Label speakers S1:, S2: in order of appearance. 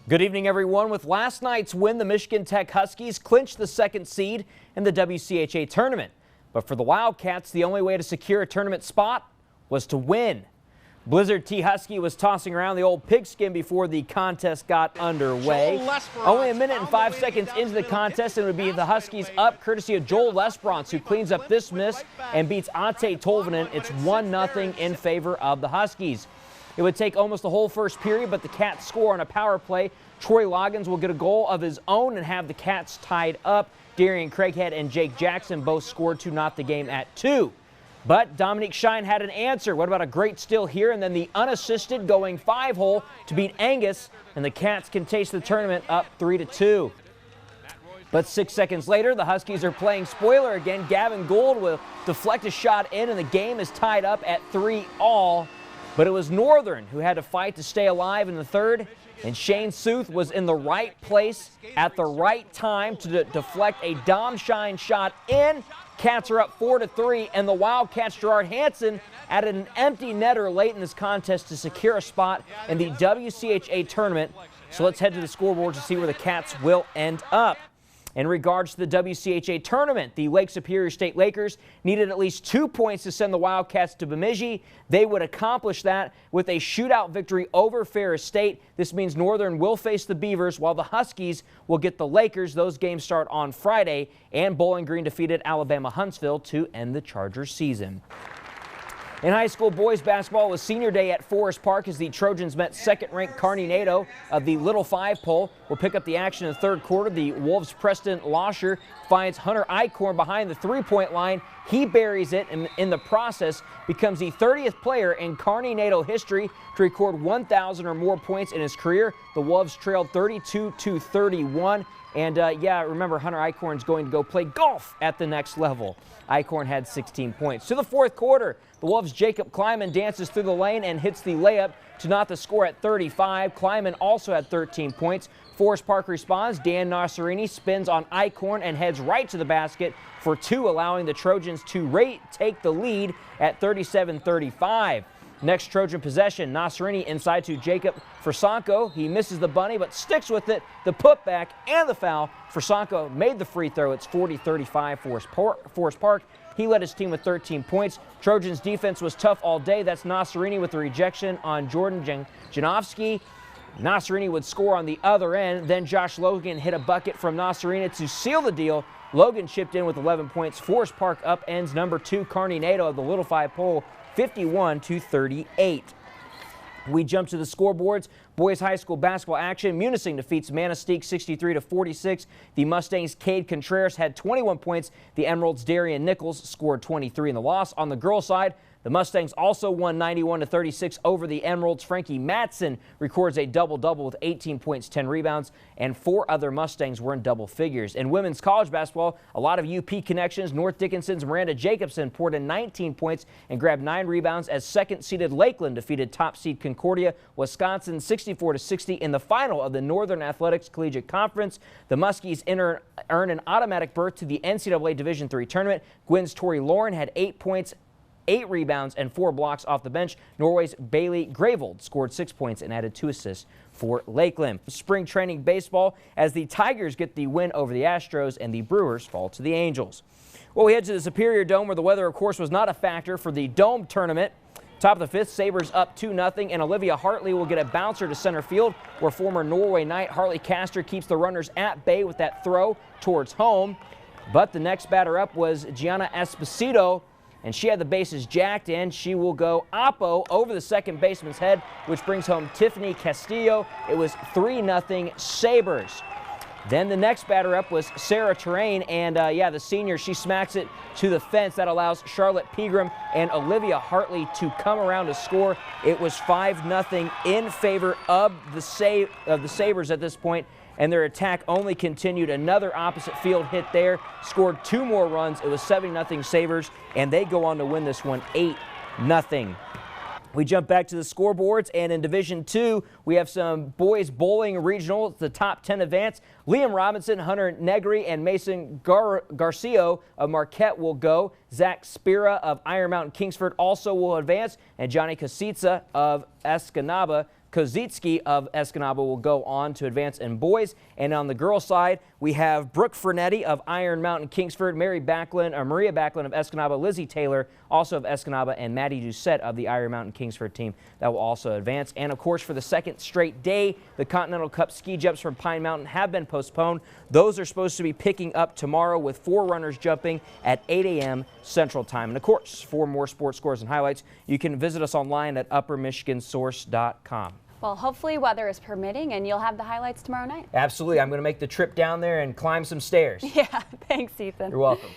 S1: Good evening, everyone. With last night's win, the Michigan Tech Huskies clinched the second seed in the WCHA tournament. But for the Wildcats, the only way to secure a tournament spot was to win. Blizzard T. Husky was tossing around the old pigskin before the contest got underway. Only a minute and 5 seconds into the contest, and it would be the Huskies up courtesy of Joel Lesperance, who cleans up this miss and beats Ante Tolvanen. It's 1-0 in favor of the Huskies. It would take almost the whole first period, but the Cats score on a power play. Troy Loggins will get a goal of his own and have the Cats tied up. Darian Craighead and Jake Jackson both scored to knot the game at 2. But Dominique Shine had an answer. What about a great steal here? And then the unassisted going 5-hole to beat Angus, and the Cats can taste the tournament up 3-2. But 6 seconds later, the Huskies are playing spoiler again. Gavin Gould will deflect a shot in, and the game is tied up at 3-all. But it was Northern who had to fight to stay alive in the third, and Shane Sooth was in the right place at the right time to deflect a Dom Shine shot in. Cats are up 4-3, and the Wildcats' Gerard Hansen added an empty netter late in this contest to secure a spot in the WCHA tournament. So let's head to the scoreboard to see where the Cats will end up. In regards to the WCHA tournament, the Lake Superior State Lakers needed at least 2 points to send the Wildcats to Bemidji. They would accomplish that with a shootout victory over Ferris State. This means Northern will face the Beavers while the Huskies will get the Lakers. Those games start on Friday, and Bowling Green defeated Alabama Huntsville to end the Chargers season. In high school boys basketball, it was senior day at Forest Park as the Trojans met second-ranked Kearney NATO of the Little Five poll. We'll pick up the action in the third quarter. The Wolves' Preston Losher finds Hunter Eichhorn behind the three-point line. He buries it and in the process becomes the 30th player in Kearney NATO history to record 1,000 or more points in his career. The Wolves trailed 32-31. And, remember, Hunter Eichhorn's going to go play golf at the next level. Eichhorn had 16 points. To the fourth quarter, the Wolves' Jacob Kleiman dances through the lane and hits the layup to knot the score at 35. Kleiman also had 13 points. Forest Park responds. Dan Nasserini spins on Eichhorn and heads right to the basket for 2, allowing the Trojans to take the lead at 37-35. Next Trojan possession, Nasserini inside to Jacob Fursanko. He misses the bunny but sticks with it. The putback and the foul. Fursanko made the free throw. It's 40-35 Forest Park. He led his team with 13 points. Trojans defense was tough all day. That's Nasserini with the rejection on Jordan Janowski. Nasserini would score on the other end. Then Josh Logan hit a bucket from Nasserini to seal the deal. Logan chipped in with 11 points. Forest Park upends number 2 Kearney NATO of the Little Five poll 51-38. We jump to the scoreboards. Boys high school basketball action. Munising defeats Manistee 63-46. The Mustangs' Cade Contreras had 21 points. The Emeralds' Darian Nichols scored 23 in the loss. On the girls' side, the Mustangs also won 91-36 over the Emeralds. Frankie Matson records a double-double with 18 points, 10 rebounds, and 4 other Mustangs were in double figures. In women's college basketball, a lot of UP connections. North Dickinson's Miranda Jacobson poured in 19 points and grabbed 9 rebounds as second-seeded Lakeland defeated top-seed Concordia, Wisconsin 64-60 in the final of the Northern Athletics Collegiate Conference. The Muskies earn an automatic berth to the NCAA Division III tournament. Gwyn's Tori Lauren had 8 points, 8 rebounds, and 4 blocks off the bench. Norway's Bailey Gravold scored 6 points and added 2 assists for Lakeland. Spring training baseball as the Tigers get the win over the Astros and the Brewers fall to the Angels. Well, we head to the Superior Dome where the weather, of course, was not a factor for the Dome tournament. Top of the 5th, Sabres up 2-0, and Olivia Hartley will get a bouncer to center field where former Norway Knight Hartley Castor keeps the runners at bay with that throw towards home. But the next batter up was Gianna Esposito, and she had the bases jacked in. She will go oppo over the second baseman's head, which brings home Tiffany Castillo. It was 3-0 Sabres. Then the next batter up was Sarah Terrain, and the senior, she smacks it to the fence. That allows Charlotte Pegram and Olivia Hartley to come around to score. It was 5-0 in favor of the Sabres at this point, and their attack only continued. Another opposite field hit there, scored 2 more runs. It was 7-0 Sabres, and they go on to win this one 8-0. We jump back to the scoreboards, and in Division II, we have some boys bowling regional. The top 10 advance. Liam Robinson, Hunter Negri, and Mason Garcia of Marquette will go. Zach Spira of Iron Mountain Kingsford also will advance, and Johnny Kasitsa of Escanaba Kozitsky of Escanaba will go on to advance in boys. And on the girls' side, we have Brooke Fernetti of Iron Mountain Kingsford, Maria Backlund of Escanaba, Lizzie Taylor also of Escanaba, and Maddie Doucette of the Iron Mountain Kingsford team that will also advance. And of course, for the second straight day, the Continental Cup ski jumps from Pine Mountain have been postponed. Those are supposed to be picking up tomorrow with 4 runners jumping at 8 a.m. Central Time. And of course, for more sports scores and highlights, you can visit us online at uppermichigansource.com.
S2: Well, hopefully weather is permitting and you'll have the highlights tomorrow night.
S1: Absolutely. I'm going to make the trip down there and climb some stairs.
S2: Yeah, thanks, Ethan.
S1: You're welcome.